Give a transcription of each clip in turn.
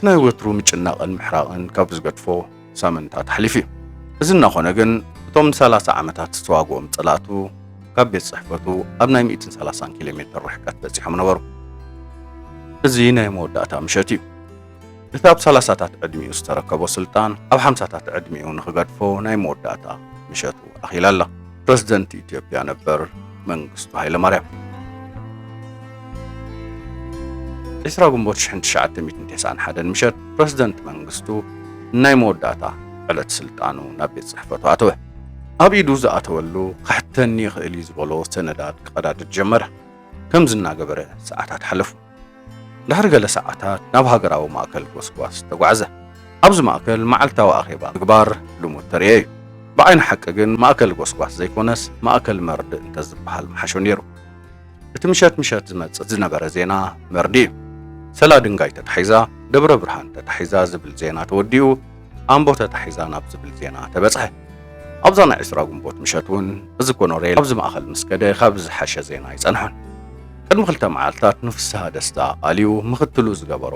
ናይ ወትሩ ምጭናቕን ምሕራቕን ካብ ዝገድፎ ሳምንታት ሓሊፉ እዚ እናኾነ ግን እቶም 30 ዓመታት ዝተዋግኦም ጽላቱ ካብ ቤት ጽሕፈቱ ኣብ ናይ 130 ኪሎ ሜትር ርሕቀት በፂሖም ነበሩ። እዚ ናይ መወዳእታ ምሸት እዩ። እቲ ኣብ 30ታት ዕድሚኡ ዝተረከቦ ስልጣን ኣብ 50ታት ዕድሚኡ ንኽገድፎ ናይ መወዳእታ ምሸቱ ኣኺላ ኣላ። ፕረዚደንት ኢትዮጵያ ነበር መንግስቱ ሃይለማርያም 20 ግንቦት 1991 ምሸት ፕረዚደንት መንግስቱ ናይ መወዳእታ ዕለት ስልጣኑ ናብ ቤት ጽሕፈቱ ኣተወ። ኣብ ኢዱ ዝኣተወሉ ካሕተኒ ይኽእል እዩ ዝበሎ ሰነዳት ክቐዳድድ ጀመረ። ከምዚ እናገበረ ሰዓታት ሓለፉ። ድሕሪ ገለ ሰዓታት ናብ ሃገራዊ ማእከል ጎስጓስ ተጓዕዘ። ኣብዚ ማእከል መዓልታዊ ኣኼባ ምግባር ልሙድ ተርየ እዩ። ብዓይኒ ሓቂ ግን ማእከል ጎስጓስ ዘይኮነስ ማእከል መርድእ እንተዝበሃል መሓሾ ነይሩ። እቲ ምሸት ዝመጽእ ዝነበረ ዜና መርዲ እዩ። ሰላ ድንጋይ ተታሒዛ ደብረ ብርሃን ተታሒዛ ዝብል ዜና ተወዲኡ ኣምቦ ተታሒዛ ናብ ዝብል ዜና ተበጽሐ። ኣብዛ ናይ 20 ግንቦት ምሸት እውን እዚ ኮኖሬል ኣብዚ ማእከል ምስ ከደ ካብ ዝሓሸ ዜና ይጸንሖን። ቅድሚ 2 መዓልትታት ንፍስሓ ደስታ ኣልዩ ምኽትሉ ዝገበሮ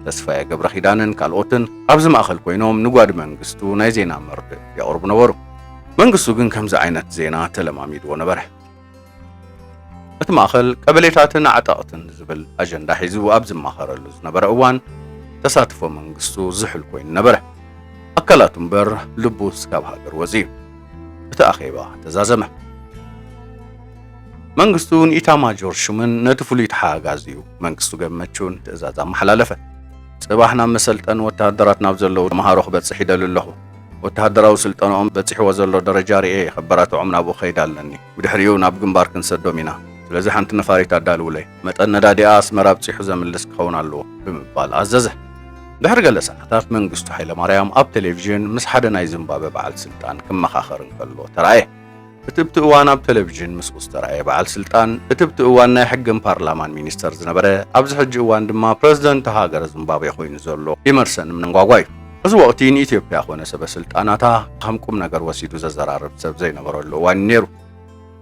ተስፋየ ገብረ ኺዳንን ካልኦትን ኣብዚ ማእከል ኮይኖም ንጓድ መንግስቱ ናይ ዜና መርድእ ያቕርቡ ነበሩ። መንግስቱ ግን ከምዚ ዓይነት ዜና ተለማሚድዎ ነበረ። እቲ ማእከል ቀበሌታትን ዓጣቕትን ዝብል ኣጀንዳ ሒዙ ኣብ ዝማኸረሉ ዝነበረ እዋን ተሳትፎ መንግስቱ ዝሕል ኮይኑ ነበረ። ኣካላቱ እምበር ልቡስ ካብ ሃገር ወፂኡ። እቲ ኣኼባ ተዛዘመ። መንግስቱ ንኢታማጆር ሹምን ነቲ ፍሉይ ተሓጋዚኡ መንግስቱ ገመቹን ትእዛዝ ኣመሓላለፈ። ጽባሕ ናብ መሰልጠን ወተሃደራት ናብ ዘለዉ ተምሃሮ ክበጽሕ ይደሊ ኣለኹ። ወተሃደራዊ ስልጠንኦም በፂሕዎ ዘሎ ደረጃ ርኤ ኸበራትዖም ናብኡ ኸይድ ኣለኒ። ብድሕሪኡ ናብ ግንባር ክንሰዶም ኢና። ስለዚ ሓንቲ ነፋሪት ኣዳልውለይ መጠን ነዳዲኣ ኣስመራ በፂሑ ዘምልስ ክኸውን ኣለዎ ብምባል ኣዘዘ። ድሕሪ ገለ ሰዓታት መንግስቱ ሃይለማርያም ኣብ ቴሌቪዥን ምስ ሓደ ናይ ዚምባብዌ በዓል ስልጣን ክመኻኸር እንከሎ ተረኣየ። እቲ ብቲ እዋን ኣብ ቴሌቪዥን ምስኡ ዝተረኣየ በዓል ስልጣን እቲ ብቲ እዋን ናይ ሕግን ፓርላማን ሚኒስተር ዝነበረ ኣብዚ ሕጂ እዋን ድማ ፕረዚደንት ሃገረ ዚምባብዌ ኮይኑ ዘሎ ኢመርሰን ምንንጓጓ እዩ። እዚ ወቕቲ ንኢትዮጵያ ኮነ ሰበ ስልጣናታ ከም ቁም ነገር ወሲዱ ዘዘራርብ ሰብ ዘይነበረሉ እዋን ነይሩ።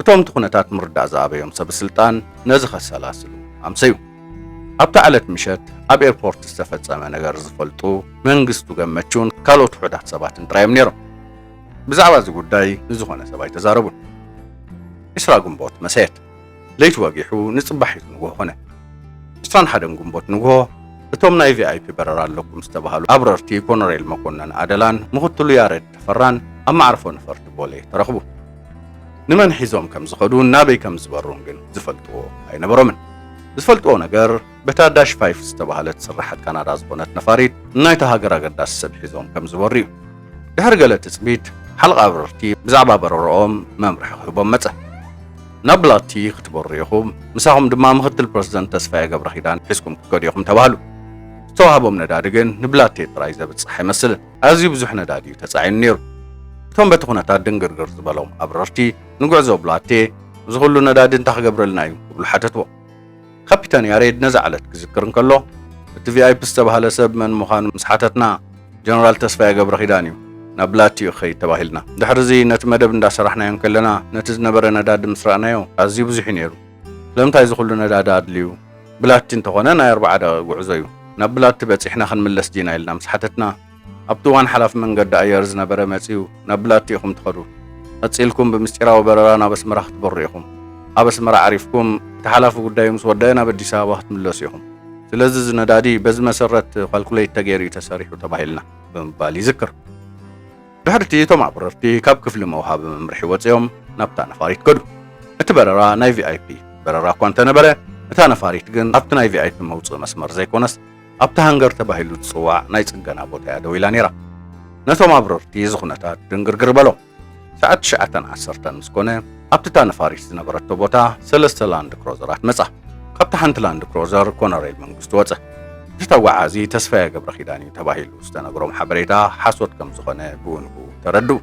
እቶም ኩነታት ምርዳእ ዝኣበዮም ሰብ ስልጣን ነዚ ኸሰላስሉ ኣምሰዩ። ኣብቲ ዕለት ምሸት ኣብ ኤርፖርት ዝተፈጸመ ነገር ዝፈልጡ መንግስቱ ገመቹን ካልኦት ውሑዳት ሰባትን ጥራዮም ነይሮም። ብዛዕባ እዚ ጉዳይ ንዝኾነ ሰብ ኣይተዛረቡን። 20 ግንቦት መሰየት ለይቲ ወጊሑ ንጽባሒቱ ንግሆ ኾነ። 21 ግንቦት ንግሆ እቶም ናይ ቪአይፒ በረራ ኣለኩም ዝተባሃሉ ኣብረርቲ ኮሎኔል መኮነን ኣደላን ምኽትሉ ያሬድ ተፈራን ኣብ ማዕርፎ ነፈርቲ ቦሌ ተረኽቡ። ንመን ሒዞም ከም ዝኸዱን ናበይ ከም ዝበሩን ግን ዝፈልጥዎ ኣይነበሮምን። ዝፈልጥዎ ነገር በታዳሽ ፋይፍ ዝተባሃለት ስራሕት ካናዳ ዝኾነት ነፋሪት ናይቲ ሃገር ኣገዳሲ ሰብ ሒዞም ከም ዝበሩ እዩ። ድሕሪ ገለ ትጽቢት ሓልቓ ኣብረርቲ ብዛዕባ በረርኦም መምርሒ ክህቦም መጸ። ናብ ብላቲ ክትበሩ ኢኹም ምሳኹም ድማ ምኽትል ፕረዚደንት ተስፋየ ገብረ ኺዳን ሒዝኩም ክትከዱ ኢኹም ተባሃሉ። ዝተዋህቦም ነዳዲ ግን ንብላቴ ጥራይ ዘብጽሕ ኣይመስልን። ኣዝዩ ብዙሕ ነዳዲ እዩ ተጻዒኑ ነይሩ። እቶም በቲ ኩነታት ድንግርግር ዝበሎም ኣብረርቲ ንጉዕዞ ብላቴ እዚ ኩሉ ነዳዲ እንታይ ክገብረልና እዩ ክብሉ ሓተትዎ። ካፒታን ያሬድ ነዚ ዕለት ክዝክር እንከሎ እቲ ቪአይፒ ዝተባሃለ ሰብ መን ምዃኑ ምስ ሓተትና ጀነራል ተስፋየ ገብረ ኺዳን እዩ ናብ ብላቲ ይኸይድ ተባሂልና። ድሕሪዚ ነቲ መደብ እንዳሰራሕናዮም ከለና ነቲ ዝነበረ ነዳዲ ምስ ረኣናዮ ኣዝዩ ብዙሕ እዩ ነይሩ። ስለምንታይ እዚ ኩሉ ነዳዲ ኣድልዩ? ብላቲ እንተኾነ ናይ 40 ደቂቃ ጉዕዞ እዩ። ናብ ብላቲ በፂሕና ክንምለስ ዲና ኢልና ምስ ሓተትና ኣብቲ እዋን ሓላፊ መንገዲ ኣየር ዝነበረ መፂኡ ናብ ብላቲ ኢኹም ትኸዱ፣ ቀፂልኩም ብምስጢራዊ በረራ ናብ ኣስመራ ክትበሩ ኢኹም፣ ኣብ ኣስመራ ዓሪፍኩም እቲ ሓላፊ ጉዳይ ምስ ወደአ ናብ ኣዲስ ኣበባ ክትምለሱ ኢኹም። ስለዚ እዚ ነዳዲ በዚ መሰረት ኳልኩሌት ተገይሩ ተሰሪሑ ተባሂልና ብምባል ይዝክር። ድሕርቲ እቶም ኣብረርቲ ካብ ክፍሊ መውሃቢ መምርሒ ወፂኦም ናብታ ነፋሪት ከዱ። እቲ በረራ ናይ ቪአይፒ በረራ እኳ እንተነበረ እታ ነፋሪት ግን ኣብቲ ናይ ቪአይፒ መውፅእ መስመር ዘይኮነስ ኣብቲ ሃንገር ተባሂሉ ዝፅዋዕ ናይ ጽገና ቦታ እያ ደው ኢላ ነይራ። ነቶም ኣብረርቲ እዚ ኩነታት ድንግርግር በሎም። ሰዓት 9:10 ምስ ኮነ ኣብቲ እታ ነፋሪት ዝነበረቶ ቦታ 3 ላንድ ክሮዘራት መጻ። ካብቲ ሓንቲ ላንድ ክሮዘር ኮሎኔል መንግስቱ ወፀ። እቲ ተጓዓዚ ተስፋየ ገብረ ኺዳን እዩ ተባሂሉ ዝተነገሮም ሓበሬታ ሓሶት ከም ዝኾነ ብውንኡ ተረድኡ።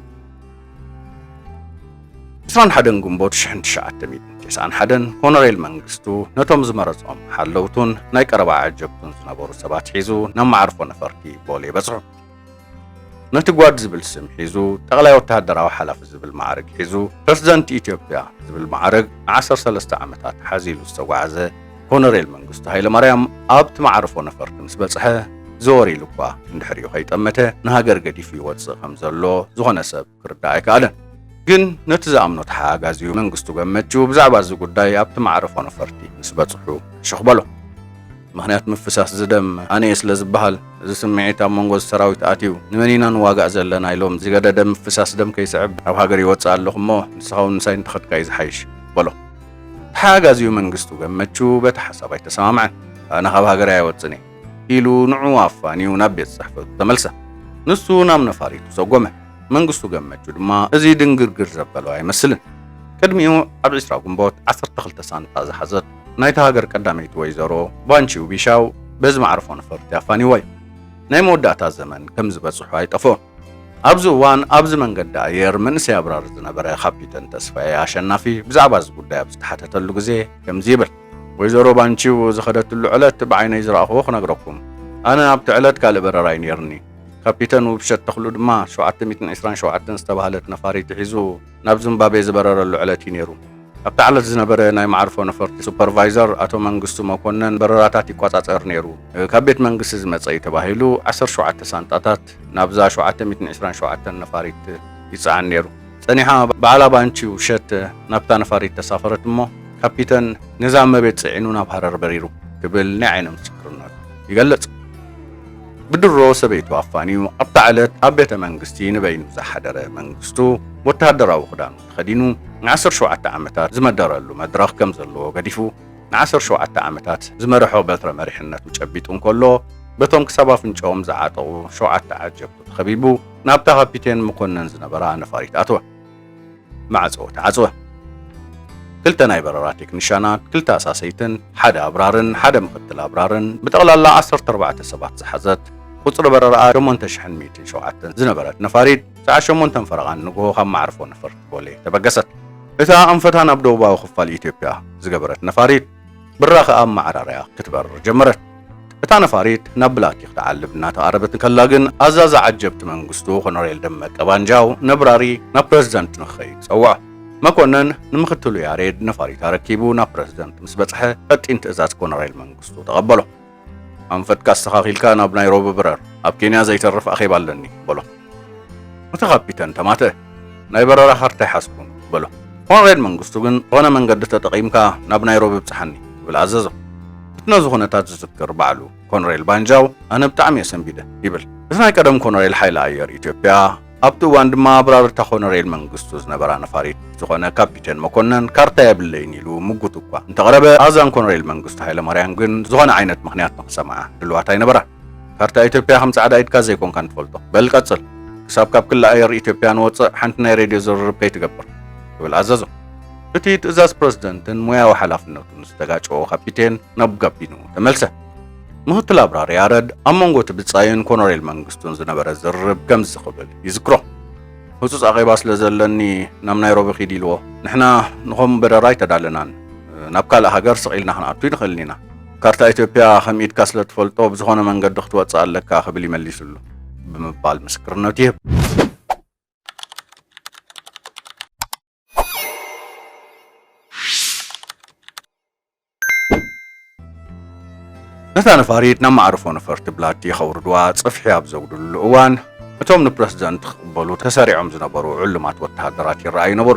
21 ግንቦት 1991 ኮሎኔል መንግስቱ ነቶም ዝመረጾም ሓለውቱን ናይ ቀረባ ዓጀብቱን ዝነበሩ ሰባት ሒዙ ናብ ማዕርፎ ነፈርቲ ቦሌ በጽሑ። ነቲ ጓድ ዝብል ስም ሒዙ ጠቕላይ ወተሃደራዊ ሓላፊ ዝብል ማዕርግ ሒዙ ፕረዚደንት ኢትዮጵያ ዝብል ማዕርግ ን13 ዓመታት ሓዚሉ ዝተጓዓዘ ኮሎኔል መንግስቱ ሃይለማርያም ኣብቲ ማዕርፎ ነፈርቲ ምስ በጽሐ زوري لقوا ندحريو خيطمته نهاجر قديف يوصل خمزلو زغنا سب كرداي كالن ግን ነቲ ዝኣምኖ ተሓጋዚኡ መንግስቱ ገመቹ ብዛዕባ እዚ ጉዳይ ኣብቲ ማዕረፎ ነፈርቲ ምስ በፅሑ ሸኽበሎ ምክንያት ምፍሳስ ዝደም ኣነ ስለ ዝበሃል እዚ ስምዒት ኣብ መንጎ ሰራዊት ኣትዩ ንመኒና ንዋጋእ ዘለና ኢሎም ዝገደደ ምፍሳስ ደም ከይስዕብ ኣብ ሃገር ይወፅእ ኣለኹ እሞ ንስኻውን ንሳይ እንትኸድካይ ዝሓይሽ በሎ ተሓጋዚኡ መንግስቱ ገመቹ በቲ ሓሳብ ኣይተሰማምዐን ኣነ ካብ ሃገር ኣይወፅን ኢሉ ንዑ ኣፋኒዩ ናብ ቤት ፅሕፈቱ ተመልሰ ንሱ ናብ ነፋሪቱ ሰጎመ መንግስቱ ገመቹ ድማ እዚ ድንግርግር ዘበለው ኣይመስልን ቅድሚኡ ኣብ 20 ግንቦት 12 ሳንጣ ዝሓዘት ናይቲ ሃገር ቀዳመይቲ ወይዘሮ ባንቺው ቢሻው በዚ ማዕረፎ ነፈርቲ ኣፋኒዋ እዩ ናይ መወዳእታ ዘመን ከም ዝበፅሑ ኣይጠፍኦን ኣብዚ እዋን ኣብዚ መንገዲ ኣየር መንእሰይ ኣብራር ዝነበረ ካፒተን ተስፋዬ ኣሸናፊ ብዛዕባ እዚ ጉዳይ ኣብ ዝተሓተተሉ ግዜ ከምዚ ይብል ወይዘሮ ባንቺው ዝኸደትሉ ዕለት ብዓይነይ ዝረኣኽቦ ክነግረኩም ኣነ ኣብቲ ዕለት ካልእ በረራይ ነርኒ ካፒተን ውብሸት ተኽሉ ድማ 727 ዝተባህለት ነፋሪት ሒዙ ናብ ዚምባብዌ ዝበረረሉ ዕለት እዩ ነይሩ ኣብቲ ዕለት ዝነበረ ናይ ማዕርፎ ነፈርቲ ሱፐርቫይዘር ኣቶ መንግስቱ መኮነን በረራታት ይቆፃፀር ነይሩ ካብ ቤት መንግስቲ ዝመፀ እዩ ተባሂሉ 17 ሳንጣታት ናብዛ 727 ነፋሪት ይፀዓን ነይሩ ፀኒሓ በዓላ ባንቺ ውብሸት ናብታ ነፋሪት ተሳፈረት እሞ ካፒተን ነዛ መቤት ፅዒኑ ናብ ሃረር በሪሩ ክብል ናይ ዓይነ ምስክርነት ይገልጽ ብድሮ ሰበይቱ ኣፋኒዩ ኣብታ ዕለት ኣብ ቤተ መንግስቲ ንበይኑ ዝሓደረ መንግስቱ ወታደራዊ ክዳኑ ተኸዲኑ ን17 ዓመታት ዝመደረሉ መድረኽ ከም ዘለዎ ገዲፉ ን17 ዓመታት ዝመርሖ በትረ መሪሕነቱ ጨቢጡ እንከሎ በቶም ክሳብ ኣፍንጫኦም ዝዓጠቑ 7 ዓጀብቱ ተኸቢቡ ናብታ ካፒቴን መኮነን ዝነበራ ነፋሪት ኣተወ ማዕፀወ ተዓፅወ ክልተ ናይ በረራ ቴክኒሽያናት ክልተ ኣሳሰይትን ሓደ ኣብራርን ሓደ ምክትል ኣብራርን ብጠቕላላ 14 ሰባት ዝሓዘት ቁፅሪ በረራ 8107 ዝነበረት ነፋሪት ሰዓት 8 ፈረቓን ንግሆ ካብ ማዕርፎ ነፈርቲ ቦሌ ተበገሰት እታ ኣንፈታ ናብ ደቡባዊ ክፋል ኢትዮጵያ ዝገበረት ነፋሪት ብራኸ ኣብ ማዕራርያ ክትበርር ጀመረት እታ ነፋሪት ናብ ብላቲ ክትዓልብ እናተቃረበት ከላ ግን ኣዛዛ ዓጀብቲ መንግስቱ ኮሎኔል ደመቀ ባንጃው ነብራሪ ናብ ፕሬዝዳንት ንኽኸይድ ፀውዖ መኮነን ንምክትሉ ያሬድ ነፋሪት ረኪቡ ናብ ፕሬዝዳንት ምስ በፅሐ ቀጢን ትእዛዝ ኮሎኔል መንግስቱ ተቐበሎ ኣንፈትካ ኣስተኻኺልካ ናብ ናይሮቢ ብረር ኣብ ኬንያ ዘይተርፍ ኣኼባ ኣለኒ በሎ እቲ ካፒተን ተማተ ናይ በረራ ካርታ ይሓስኩን በሎ ኮሎኔል መንግስቱ ግን ዝኾነ መንገዲ ተጠቒምካ ናብ ናይሮቢ ብፅሓኒ ብል ኣዘዞ እቲ ነዚ ኩነታት ዝዝክር ባዕሉ ኮሎኔል ባንጃው ኣነ ብጣዕሚ የሰንቢደ ይብል እቲ ናይ ቀደም ኮሎኔል ሓይሊ ኣየር ኢትዮጵያ ኣብቲ እዋን ድማ ኣብራርታ ኮሎኔል መንግስቱ ዝነበራ ነፋሪት ዝኾነ ካፒቴን መኮነን ካርታ የብለይን ኢሉ ምጉት እኳ እንተቐረበ ኣዛን ኮሎኔል መንግስቱ ሃይለማርያም ግን ዝኾነ ዓይነት ምክንያት ንክሰምዓ ድልዋት ኣይነበራ ካርታ ኢትዮጵያ ከም ጻዕዳ ኢድካ ዘይኮንካ ንትፈልጦ በል ቀፅል ክሳብ ካብ ክልል ኣየር ኢትዮጵያ ንወፅእ ሓንቲ ናይ ሬድዮ ዝርርብ ከይትገብር ይብል ኣዘዞ እቲ ትእዛዝ ፕሬዝደንትን ሙያዊ ሓላፍነቱን ዝተጋጨዎ ካፒቴን ናብ ጋቢኑ ተመልሰ ምክትል ኣብራሪ ያረድ ኣብ መንጎ ትብፃይን ኮሎኔል መንግስቱን ዝነበረ ዝርርብ ከም ዝኽብል ይዝክሮ ህፁፅ ኣኼባ ስለ ዘለኒ ናብ ናይሮቢ ኺድ ኢልዎ ንሕና ንኸም በረራ ኣይተዳለናን ናብ ካልእ ሃገር ስቒልና ክንኣቱ ይንኽእል ኢና ካርታ ኢትዮጵያ ከም ኢድካ ስለ ትፈልጦ ብዝኾነ መንገዲ ክትወፅእ ኣለካ ክብል ይመሊሱሉ ብምባል ምስክርነት ይህብ ነታ ነፋሪት ናብ ማዕርፎ ነፈርቲ ብላቲ ከውርድዋ ፅፍሒ ኣብ ዘውድሉ እዋን እቶም ንፕሬዝዳንት ክቕበሉ ተሰሪዖም ዝነበሩ ዕሉማት ወተሃደራት ይረኣዩ ነበሩ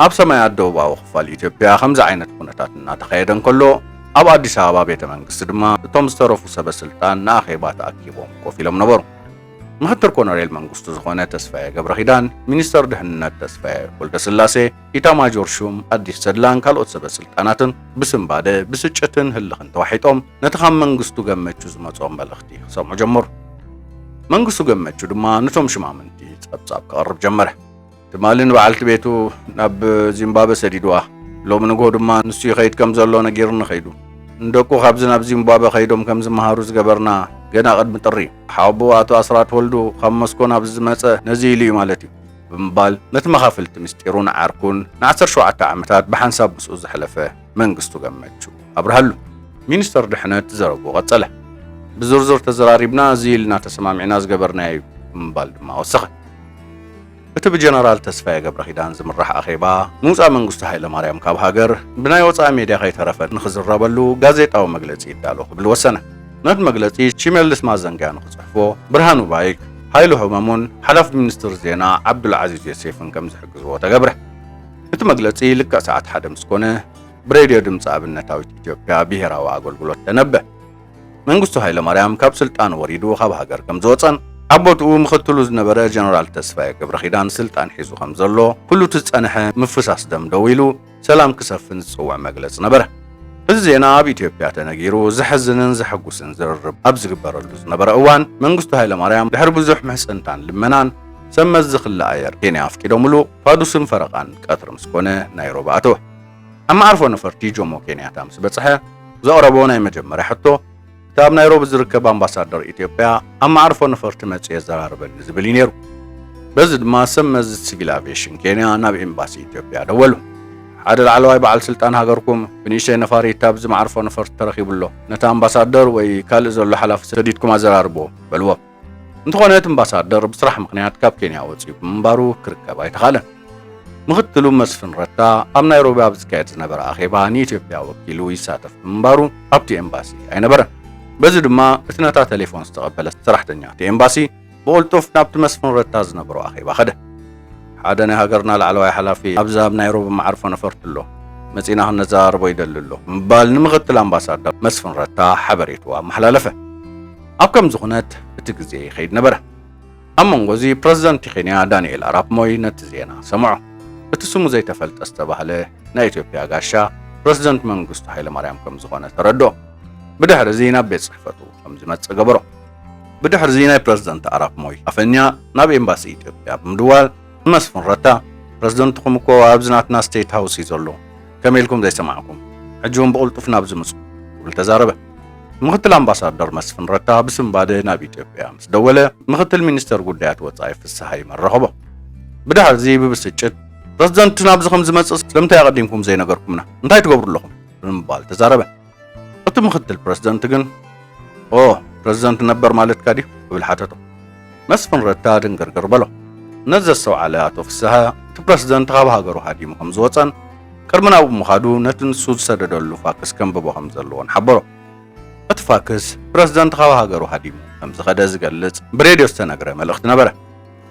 ኣብ ሰማያት ደቡባዊ ክፋል ኢትዮጵያ ከምዚ ዓይነት ኩነታት እናተኻየደ እንከሎ ኣብ ኣዲስ ኣበባ ቤተ መንግስቲ ድማ እቶም ዝተረፉ ሰበስልጣን ንኣኼባ ተኣኪቦም ኮፍ ኢሎም ነበሩ ምክትል ኮሎኔል መንግስቱ ዝኾነ ተስፋዬ ገብረኺዳን ሚኒስተር ድሕንነት ተስፋዬ ወልደስላሴ ኢታማጆር ሹም ኣዲስ ሰድላን ካልኦት ሰበስልጣናትን ብስምባደ ብስጭትን ህልኽን ተዋሒጦም ነቲ ካብ መንግስቱ ገመቹ ዝመፆም መልእኽቲ ክሰምዑ ጀመሩ መንግስቱ ገመቹ ድማ ነቶም ሽማምንቲ ፀብጻብ ክቐርብ ጀመረ ትማሊ ንበዓልቲ ቤቱ ናብ ዚምባብዌ ሰዲድዋ ሎሚ ንግሆ ድማ ንሱ ይኸይድ ከም ዘሎ ነጊርኒ ኸይዱ እንደቁ ካብዚ ናብ ዚምባብዌ ኸይዶም ከም ዝመሃሩ ዝገበርና ገና ቅድሚ ጥሪ ሓቡ ኣቶ ኣስራት ወልዱ ካብ መስኮ ናብ ዝመፀ ነዚ ኢሉ እዩ ማለት እዩ ብምባል ነቲ መኻፍልቲ ምስጢሩን ዓርኩን ን17 ዓመታት ብሓንሳብ ምስኡ ዝሕለፈ መንግስቱ ገመቹ ኣብርሃሉ ሚኒስተር ድሕነት ዘረቡ ቀፀለ ብዝርዝር ተዘራሪብና እዚ ኢልና ተሰማሚዕና ዝገበርናዮ እዩ ብምባል ድማ ወሰኸ እቲ ብጀነራል ተስፋዬ ገብረኺዳን ዝምራሕ ኣኼባ ምውፃእ መንግስቱ ሃይለማርያም ካብ ሃገር ብናይ ወፃኢ ሜድያ ከይተረፈ ንኽዝረበሉ ጋዜጣዊ መግለፂ ይዳሎ ክብል ወሰነ نت مجلسي شمالس مازنجان خصحفو برهانو بايك هايلو هممون حلف منستر زينا عبد العزيز يوسفن كم زحجزو تجبره نت مجلسي لك ساعات حدا مسكونه بريديو دمص ابنتاويت ኢትዮጵያ ብሔራዊ አገልግሎት ተነበ መንግስቱ ኃይለ ማርያም ካብ ስልጣን ወሪዱ ካብ ሃገር ከም ዝወፀን አቦቱ ምክትሉ ዝነበረ ጀነራል ተስፋዬ ገብረ ኺዳን ስልጣን ሒዙ ከም ዘሎ ኩሉ ትጸንሐ ምፍሳስ ደም ደው ኢሉ ሰላም ክሰፍን ዝጽዋዕ መግለጽ ነበረ እዚ ዜና ኣብ ኢትዮጵያ ተነጊሩ ዝሕዝንን ዝሕጉስን ዝርርብ ኣብ ዝግበረሉ ዝነበረ እዋን መንግስቱ ኃይለ ማርያም ድሕሪ ብዙሕ ምሕጽንታን ልመናን ሰመዝ ዝኽላ ኣየር ኬንያ ኣፍቂዶምሉ ፋዱስን ፈረቓን ቀትሪ ምስኮነ ናይሮቢ ኣተወ أما عرفوا نفرتي جومو كينياتا مس بصحة زقربوا ناي مجمرة حتى تاب نيروبي زركب أمباسادور إثيوبيا أما عرفوا نفرت ماتسي زراربن زبلينيرو بزد ما سمز سيفيل افيشن كينيا ناب امباسي إثيوبيا دولو عدل علواي بعل سلطان هاجركم بنيشي نفاري تاب زم عرفوا نفرت ترخيب الله نتا أمباسادور وي كال زول حلاف سديدكم زراربو بلوا انتخونات أمباسادور بصراحة مقنعات كاب كينيا وتصيب مبارو كركباي تخالن مختلو مسفن رتا ام نيروبي ابزكايت نبر اخيبا ني ኢትዮጵያ ወኪሉ ይሳተፍ ምንባሩ ኣብቲ ኤምባሲ ኣይነበረ በዚ ድማ እትነታ ቴሌፎን ዝተቀበለ ሰራሕተኛ እቲ ኤምባሲ ብቁልጡፍ ናብቲ መስፍን ረታ ዝነበሩ አኺባ ኸደ ሓደ ናይ ሃገርና ላዕለዋይ ሓላፊ ኣብዛ ኣብ ናይሮቢ ማዕርፎ ነፈርትሎ መፂና ክነዛረቦ ይደልሎ ምባል ንምክትል ኣምባሳደር መስፍን ረታ ሓበሬትዋ መሓላለፈ ኣብ ከምዚ ኩነት እቲ ግዜ ይኸይድ ነበረ ኣብ መንጎዚ ፕረዚደንት ኬንያ ዳንኤል ኣራፕ ሞይ ነቲ ዜና ሰምዖ እቲ ስሙ ዘይተፈልጠ ዝተባህለ ናይ ኢትዮጵያ ጋሻ ፕረዚደንት መንግስቱ ኃይለ ማርያም ከም ዝኾነ ተረድኦ ብድሕሪ እዚ ናብ ቤት ጽሕፈቱ ከም ዝመጽእ ገበሮ ብድሕሪ እዚ ናይ ፕረዚደንት ኣራፕ ሞይ ኣፈኛ ናብ ኤምባሲ ኢትዮጵያ ብምድዋል መስፍን ረታ ፕረዚደንትኩም እኮ ኣብ ዝናትና ስቴት ሃውስ እዩ ዘሎ ከመይልኩም ዘይሰማዕኩም ሕጂውን ብቁልጡፍ ናብ ዝምፁ ብብል ተዛረበ ምክትል ኣምባሳደር መስፍን ረታ ብስምባደ ናብ ኢትዮጵያ ምስ ደወለ ምክትል ሚኒስተር ጉዳያት ወጻኢ ፍስሓ ይመረኸቦ ብድሕሪ እዚ ብብስጭት ፕረዚደንት ናብዚ ከም ዝመጽእ ስለምንታይ ኣቀዲምኩም ዘይነገርኩምና እንታይ ትገብሩ ኣለኹም ብምባል ተዛረበ እቲ ምክትል ፕረዚደንት ግን ፕረዚደንት ነበር ማለትካ ድዩ ብብል ሓተቶ መስፍን ረታ ድንግርግር በሎ ነዚ ዘሰውዓለ ኣቶ ፍስሓ እቲ ፕረዚደንት ካብ ሃገሩ ሃዲሙ ከም ዝወፀን ቅድሚ ናብኡ ምኻዱ ነቲ ንሱ ዝሰደደሉ ፋክስ ከንብቦ ከም ዘለዎን ሓበሮ እቲ ፋክስ ፕረዚደንት ካብ ሃገሩ ሃዲሙ ከም ዝኸደ ዝገልጽ ብሬድዮ ዝተነግረ መልእኽቲ ነበረ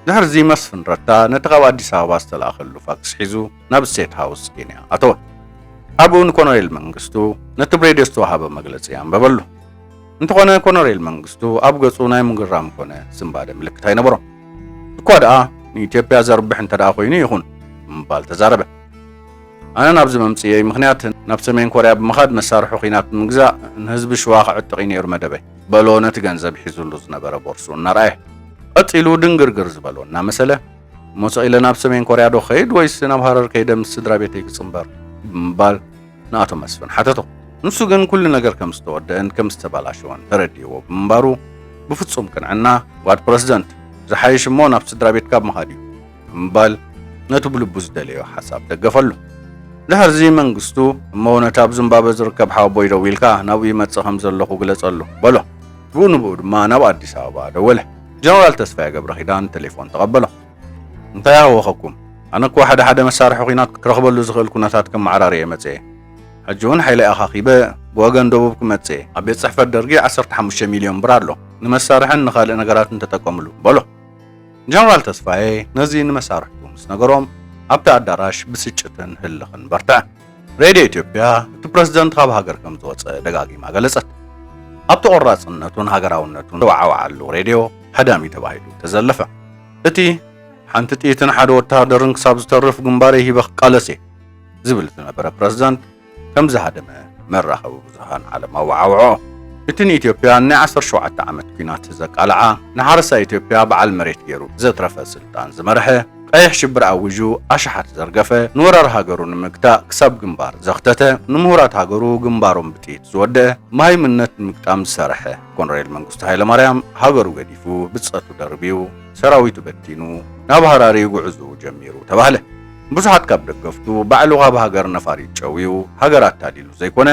ድሕሪ እዚ መስፍን ረታ ነቲ ካብ ኣዲስ ኣበባ ዝተላኸሉ ፋክስ ሒዙ ናብ ስቴት ሃውስ ኬንያ ኣተወ ኣብኡ ንኮሎኔል መንግስቱ ነቲ ብሬድዮ ዝተዋሃበ መግለፂ ኣንበበሉ እንተኾነ ኮሎኔል መንግስቱ ኣብ ገጹ ናይ ምግራም ኮነ ስምባደ ምልክት ኣይነበሮም እኳ ደኣ ንኢትዮጵያ ዘርብሕ እንተደኣ ኮይኑ ይኹን ምባል ተዛረበ ኣነ ናብዚ መምፅየ ምክንያት ናብ ሰሜን ኮርያ ብምኻድ መሳርሒ ኺናት ምግዛእ ንህዝቢ ሽዋ ክዕጥቕ ነይሩ መደበይ በሎ ነቲ ገንዘብ ሒዙሉ ዝነበረ ቦርሱ እናርኣየ ቀፂሉ ድንግርግር ዝበሎና መሰለ ሞሰኢለ ናብ ሰሜን ኮርያ ዶ ኸይድ ወይስ ናብ ሃረር ከይደ ምስ ስድራ ቤተይ ክፅምበር ብምባል ንኣቶ መስፍን ሓተቶ ንሱ ግን ኩሉ ነገር ከም ዝተወደአን ከም ዝተባላሸወን ተረዲእዎ ብምንባሩ ብፍጹም ቅንዕና ጓድ ፕረዚደንት ዝሓይሽ እሞ ናብ ስድራ ቤትካ ብምኻድ እዩ ብምባል ነቲ ብልቡ ዝደለዮ ሓሳብ ደገፈሉ ድሕሪ እዚ መንግስቱ እሞ ነቲ ኣብ ዚምባብዌ ዝርከብ ሓወቦይ ደው ኢልካ ናብኡ ይመጽእ ከም ዘለኹ ግለጸሉ በሎ ብኡ ንብኡ ድማ ናብ ኣዲስ ኣበባ ደወለ ጀነራል ተስፋዬ ገብረ ኺዳን ቴሌፎን ተቐበሎ እንታይ ኣወኸኩም ኣነ እኮ ሓደ መሳርሒ ኺናት ክረኽበሉ ዝኽእል ኩነታት ከም ማዕራርየ መጽእ ሕጂ እውን ሓይለይ ኣኻኺበ ብወገን ደቡብ ክመጽእ ኣብ ቤት ጽሕፈት ደርጊ 15 ሚልዮን ብር ኣሎ ንመሳርሕን ንኻልእ ነገራትን ተጠቀምሉ በሎ ጀነራል ተስፋዬ ነዚ ንመሳርሕቱ ምስ ነገሮም ኣብቲ ኣዳራሽ ብስጭትን ህልኽን በርትዐ ሬድዮ ኢትዮጵያ እቲ ፕረዚደንት ካብ ሃገር ከም ዝወፀ ደጋጊማ ገለጸት ኣብቲ ቆራጽነቱን ሃገራውነቱን ተዋዓዋዓሉ ሬድዮ ሓዳሚ ተባሂሉ ተዘለፈ እቲ ሓንቲ ጥይትን ሓደ ወታደርን ክሳብ ዝተርፍ ግንባር ሂበኽ ቃለሴ ዝብል ዝነበረ ፕረዚደንት ከም ዝሃደመ መራኸቢ ብዙሃን ዓለም ኣወዓውዖ እቲ ንኢትዮጵያ ናይ 17 ዓመት ኩናት ዘቃልዓ ንሓረሳ ኢትዮጵያ በዓል መሬት ገይሩ ዘትረፈ ስልጣን ዝመርሐ ቀይሕ ሽብር ኣውጁ ኣሽሓት ዘርገፈ ንወራር ሃገሩ ንምግታእ ክሳብ ግንባር ዘኽተተ ንምሁራት ሃገሩ ግንባሮም ብጥይት ዝወደአ መሃይምነት ንምግጣም ዝሰርሐ ኮሎኔል መንግስቱ ኃይለ ማርያም ሃገሩ ገዲፉ ብፀቱ ደርቢዩ ሰራዊቱ በቲኑ ናብ ሃራሪ ጉዕዙ ጀሚሩ ተባህለ ብዙሓት ካብ ደገፍቱ ባዕሉ ካብ ሃገር ነፋሪት ጨዊዩ ሃገር ኣታሊሉ ዘይኮነ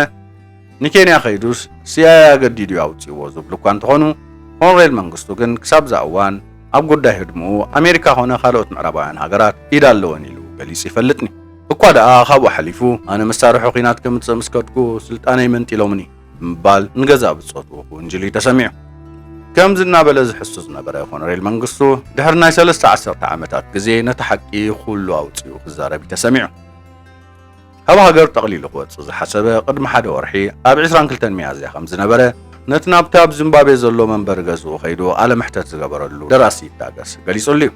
ንኬንያ ኸይዱስ ሲያይ ኣገዲዱ ኣውፂዎ ዝብሉ እኳ እንተኾኑ ኮሎኔል መንግስቱ ግን ክሳብ ዛእዋን ኣብ ጉዳይ ህድሙ ኣሜሪካ ኾነ ካልኦት ምዕራባውያን ሃገራት ኢድ ኣለወን ኢሉ ገሊጹ ይፈልጥኒ እኳ ደኣ ካብኡ ሓሊፉ ኣነ መሳርሒ ኺናት ከምፅእ ምስ ከድኩ ስልጣነይ መንጢሎምኒ ምባል ንገዛ ብጾቱ ወንጀሊ ተሰሚዑ ከም ዝናበለ ዝሕሱ ዝነበረ ኮሎኔል መንግስቱ ድሕሪ ናይ 13 ዓመታት ግዜ ነቲ ሓቂ ኩሉ ኣውፅኡ ክዛረብ ተሰሚዑ ኣብ ሃገር ጠቕሊሉ ክወፅእ ዝሓሰበ ቅድሚ ሓደ ወርሒ ኣብ 22 ሚያዝያ ከም ዝነበረ ነቲ ናብቲ ኣብ ዚምባብዌ ዘሎ መንበሪ ገዝኡ ኸይዱ ኣለምሕተት ዝገበረሉ ደራሲ ይታገስ ገሊጹሉ እዩ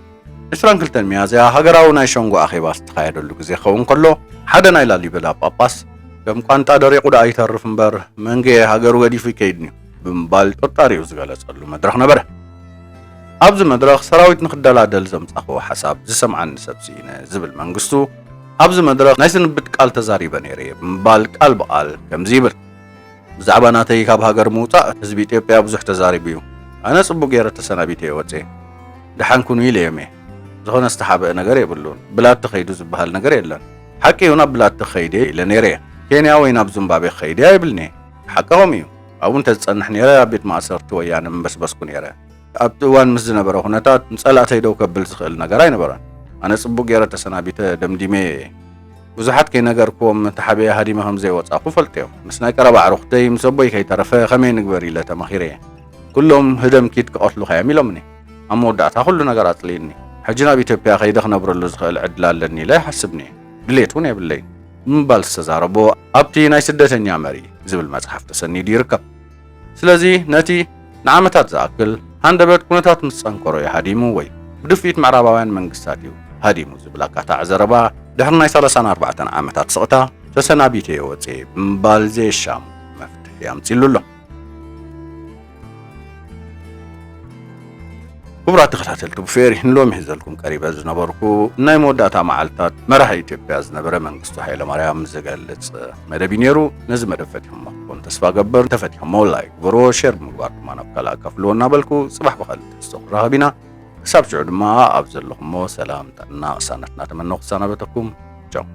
22 ሚያዝያ ሃገራዊ ናይ ሸንጎ ኣኼባ ዝተኻየደሉ ግዜ ክኸውን ከሎ ሓደ ናይ ላሊበላ ጳጳስ ከም ቋንጣ ደሪቑ ዳ ኣይተርፍ እምበር መንጌ ሃገሩ ገዲፉ ይከይድኒ ብምባል ጥርጣሪኡ ዝገለጸሉ መድረኽ ነበረ። ኣብዚ መድረኽ ሰራዊት ንኽደላደል ዘምጻኽዎ ሓሳብ ዝሰምዓኒ ሰብ ሲኢነ ዝብል መንግስቱ ኣብዚ መድረኽ ናይ ስንብት ቃል ተዛሪበ ነይረ ብምባል ቃል ብቓል ከምዚ ይብል ብዛዕባ ናተይ ካብ ሃገር ምውፃእ ህዝቢ ኢትዮጵያ ብዙሕ ተዛሪቡ እዩ ኣነ ጽቡቕ ገይረ ተሰናቢተ ወፅአ ድሓን ኩኑ ኢለየመ ዝኾነ ዝተሓበአ ነገር የብሉን ብላቲ ኸይዱ ዝበሃል ነገር የለን ሓቂ እዩ ናብ ብላቲ ኸይደ ኢለ ነይረ ኬንያ ወይ ናብ ዚምባብዌ ኸይደ ኣይብልኒ ሓቀኦም እዩ ኣብኡ እንተዝጸንሕ ነይረ ኣብ ቤት ማእሰርቲ ወያነ ምበስበስኩ ነይረ ኣብቲ እዋን ምስ ዝነበረ ኩነታት ንጸላእተይ ደው ከብል ዝኽእል ነገር ኣይነበረን ኣነ ጽቡቕ ገይረ ተሰናቢተ ደምዲሜ ብዙሓት ከይነገርክዎም ተሓበየ ሃዲመ ከም ዘይወጻኹ ፈልጥ እዮም ምስ ናይ ቀረባ ኣዕሩኽተይ ምስ ኣቦይ ከይተረፈ ኸመይ ንግበር ኢለ ተመኺረ ኩሎም ህደም ኪድ ክቐትሉኻ እዮም ኢሎምኒ ኣብ መወዳእታ ኩሉ ነገር ኣጽሊኒ ሕጂ ናብ ኢትዮጵያ ኸይደ ክነብረሉ ዝኽእል ዕድል ኣለኒ ኢለ ይሓስብኒ ድሌት እውን የብለይን ምባል ዝተዛረቦ ኣብቲ ናይ ስደተኛ መሪ ዝብል መጽሓፍ ተሰኒዱ ይርከብ። ስለዚ ነቲ ንዓመታት ዝኣክል ሃንደበት ኩነታት ምስ ጸንከሮ ሃዲሙ ወይ ብድፊት ምዕራባውያን መንግስታት እዩ ሃዲሙ ዝብል ኣቃታዕ ዘረባ ድሕሪ ናይ 34 ዓመታት ስቕታ ተሰናቢተ ወፅአ ብምባል ዘየሻሙ መፍትሒ ኣምፂሉ ኣሎ። ክቡራት ተኸታተልቲ ብፌሪ ንሎሚ ሒዘልኩም ቀሪበ ዝነበርኩ ናይ መወዳእታ መዓልትታት መራሒ ኢትዮጵያ ዝነበረ መንግስቱ ሃይለማርያም ዝገልጽ መደብ ነይሩ። ነዚ መደብ ፈቲሖሞ ክኾን ተስፋ ገበር ተፈቲሖሞ ላይክ ግበሮ ሼር ብምግባር ድማ ናብ ካልእ ኣካፍልዎ እናበልኩ ጽባሕ ብኻልእ ትሕዝቶ ክራኸብ ኢና ክሳብ ሽዑ ድማ ኣብ ዘለኹሞ ሰላም ጥዕና ቅሳነትና ተመነኹ ክሳናበተኩም ቻው።